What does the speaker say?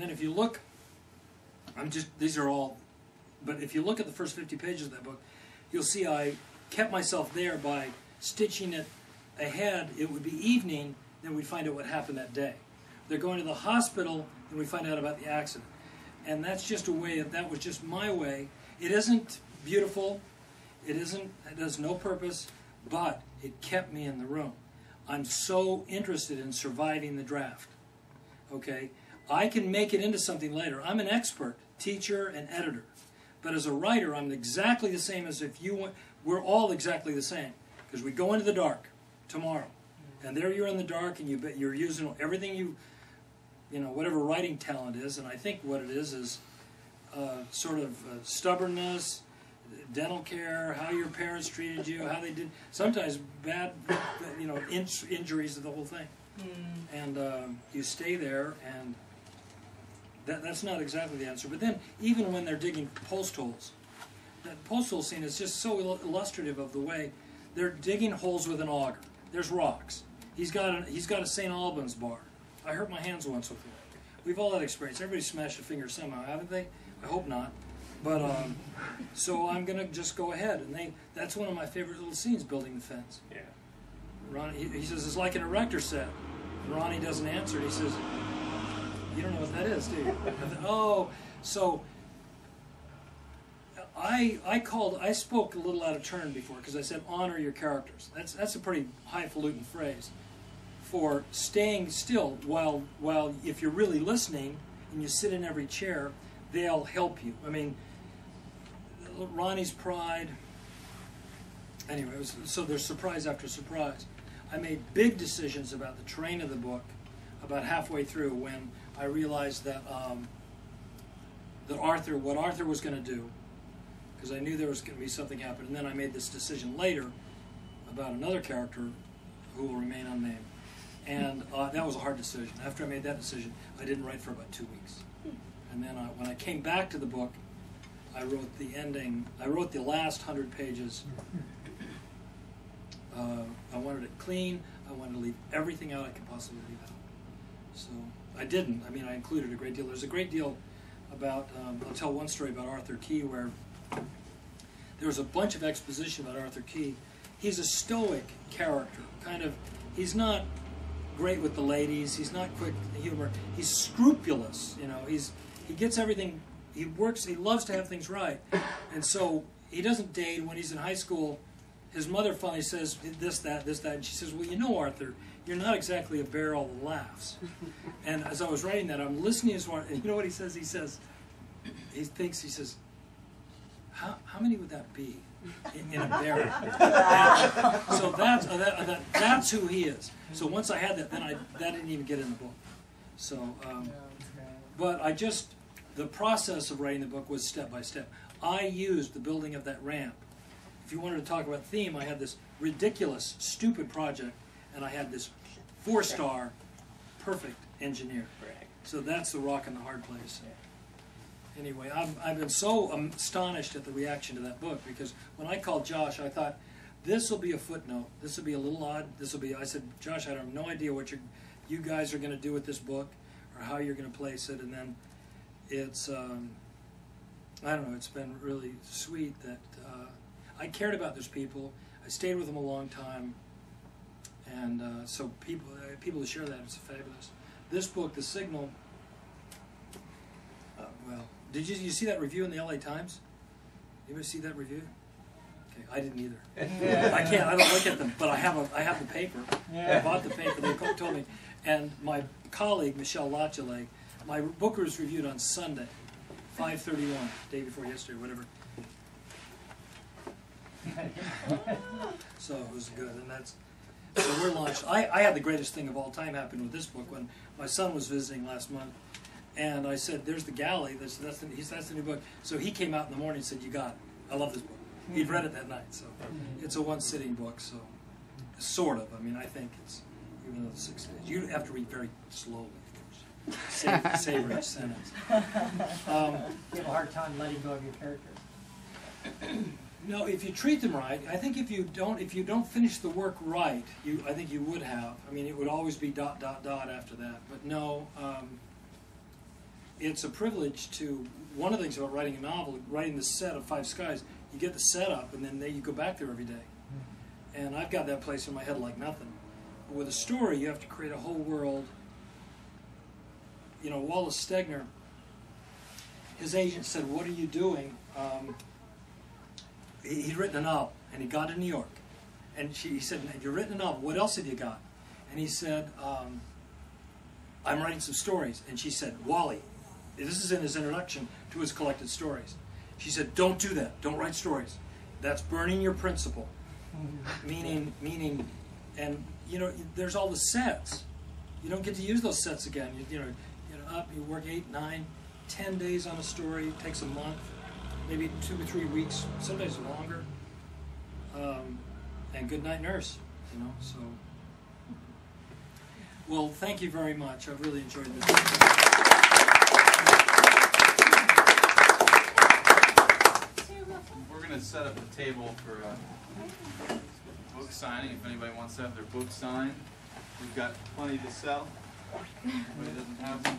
And then if you look, these are all, but if you look at the first 50 pages of that book, you'll see I kept myself there by stitching it ahead. It would be evening, then we'd find out what happened that day. They're going to the hospital, and we find out about the accident. And that's just a way, that was just my way. It isn't beautiful, it has no purpose, but it kept me in the room. I'm so interested in surviving the draft. Okay? I can make it into something later. I'm an expert, teacher and editor. But as a writer, I'm exactly the same as if you went. We're all exactly the same. Because we go into the dark tomorrow. And there you're in the dark, and you're using everything you know, whatever writing talent is. And I think what it is sort of stubbornness, dental care, how your parents treated you, how they did, sometimes bad, you know, injuries to the whole thing. And you stay there, and that's not exactly the answer. But then, even when they're digging post holes, that post hole scene is just so illustrative of the way they're digging holes with an auger. There's rocks. He's got a St. Albans bar. I hurt my hands once with it. We've all had experience. Everybody's smashed a finger somehow, haven't they? I hope not. But so I'm gonna just go ahead, and that's one of my favorite little scenes, building the fence. Yeah. Ronnie, he says it's like an erector set. And Ronnie doesn't answer. He says, "You don't know what that is, do you?" Oh, so I spoke a little out of turn before because I said honor your characters. That's a pretty highfalutin phrase for staying still while if you're really listening and you sit in every chair, they'll help you. I mean, Ronnie's pride. Anyway, so there's surprise after surprise. I made big decisions about the terrain of the book about halfway through when I realized that what Arthur was going to do, because I knew there was going to be something happen. And then I made this decision later about another character who will remain unnamed. And that was a hard decision. After I made that decision, I didn't write for about 2 weeks. And then when I came back to the book, I wrote the ending. I wrote the last 100 pages. I wanted it clean. I wanted to leave everything out I could possibly leave out. So I didn't. I mean, I included a great deal. There's a great deal about, I'll tell one story about Arthur Key where there was a bunch of exposition about Arthur Key. He's a stoic character. He's not great with the ladies. He's not quick with humor. He's scrupulous. You know, he gets everything. He works. He loves to have things right, and so he doesn't date. When he's in high school, his mother finally says this, that, and she says, "Well, you know, Arthur, you're not exactly a barrel of laughs." And as I was writing that, I'm listening to him, and you know what he says? He says, how many would that be in a barrel? So that's who he is. So once I had that, then that didn't even get in the book. So, but the process of writing the book was step by step. I used the building of that ramp. If you wanted to talk about theme, I had this ridiculous, stupid project, and I had this 4-star, perfect engineer. So that's the rock and the hard place. Anyway, I've been so astonished at the reaction to that book, because when I called Josh, I thought, this will be a footnote. This will be a little odd. I said, Josh, I have no idea what you guys are going to do with this book or how you're going to place it. And then it's, I don't know, it's been really sweet that I cared about those people. I stayed with them a long time. And so people who share that, it's fabulous. This book, The Signal, well, did you see that review in the LA Times? Anybody see that review? Okay, I didn't either. I don't look at them, but I have the paper. I bought the paper. They told me, and my colleague Michelle Lachele, my book was reviewed on Sunday, 5:31, day before yesterday, or whatever. So it was good, and so we're launched. I had the greatest thing of all time happen with this book when my son was visiting last month. And I said, "There's the galley. That's the new book." So he came out in the morning and said, "You got it. I love this book." He'd read it that night. So it's a one-sitting book. So sort of. I mean, I think it's, even though it's 6 days, you have to read very slowly, of course. Savor each sentence. You have a hard time letting go of your characters. No, if you treat them right, I think if you don't finish the work right, I think you would have. I mean, it would always be ... after that. But no. it's a privilege to, one of the things about writing a novel, writing the set of Five Skies, you get the setup and then you go back there every day. And I've got that place in my head like nothing. But with a story, you have to create a whole world. You know, Wallace Stegner, his agent said, "What are you doing?" He'd written a novel, and he got to New York. And he said, "You've written a novel. What else have you got?" And he said, "I'm writing some stories." And she said, "Wally," this is in his introduction to his collected stories. She said, "Don't do that. Don't write stories. That's burning your principle." Meaning, and you know, there's all the sets. You don't get to use those sets again. You work 8, 9, 10 days on a story. It takes a month, maybe 2 or 3 weeks, sometimes longer. And good night, nurse. You know, so. Well, thank you very much. I've really enjoyed this. We're going to set up a table for book signing. If anybody wants to have their book signed, we've got plenty to sell. Anybody doesn't have them.